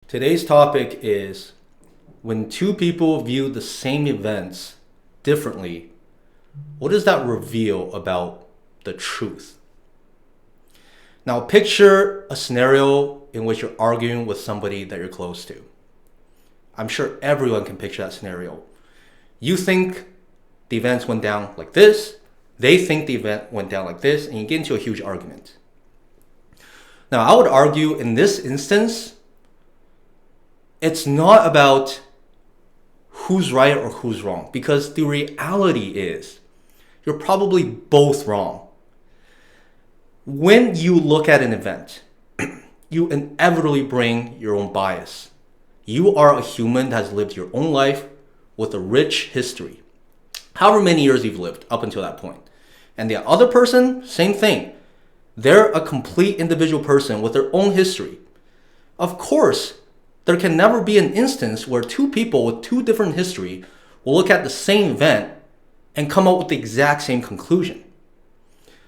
Today's topic is when two people view the same events differently, what does that reveal about the truth? Now, picture a scenario in which you're arguing with somebody that you're close to. I'm sure everyone can picture that scenario. You think the events went down like this, they think the event went down like this, and you get into a huge argument. Now, I would argue in this instance, it's not about who's right or who's wrong, because the reality is you're probably both wrong. When you look at an event, you inevitably bring your own bias. You are a human that has lived your own life with a rich history. However many years you've lived up until that point. And the other person, same thing. They're a complete individual person with their own history. Of course, there can never be an instance where two people with two different history will look at the same event and come up with the exact same conclusion.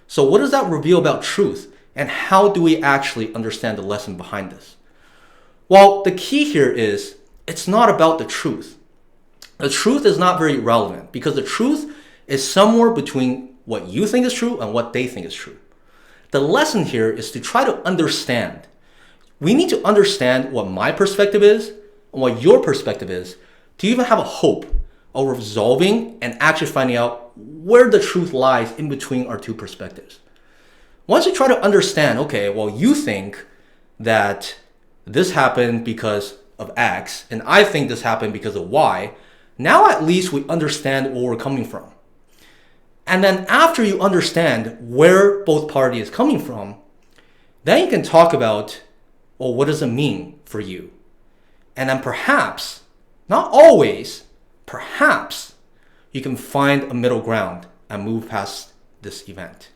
So what does that reveal about truth? And how do we actually understand the lesson behind this? Well, the key here is it's not about the truth. The truth is not very relevant because the truth is somewhere between what you think is true and what they think is true. The lesson here is to try to understand. We need to understand what my perspective is and what your perspective is to even have a hope of resolving and actually finding out where the truth lies in between our two perspectives. Once you try to understand, okay, well, you think that this happened because of X and I think this happened because of Y, now at least we understand where we're coming from. And then after you understand where both parties is coming from, then you can talk about, well, what does it mean for you? And then perhaps, not always, perhaps you can find a middle ground and move past this event.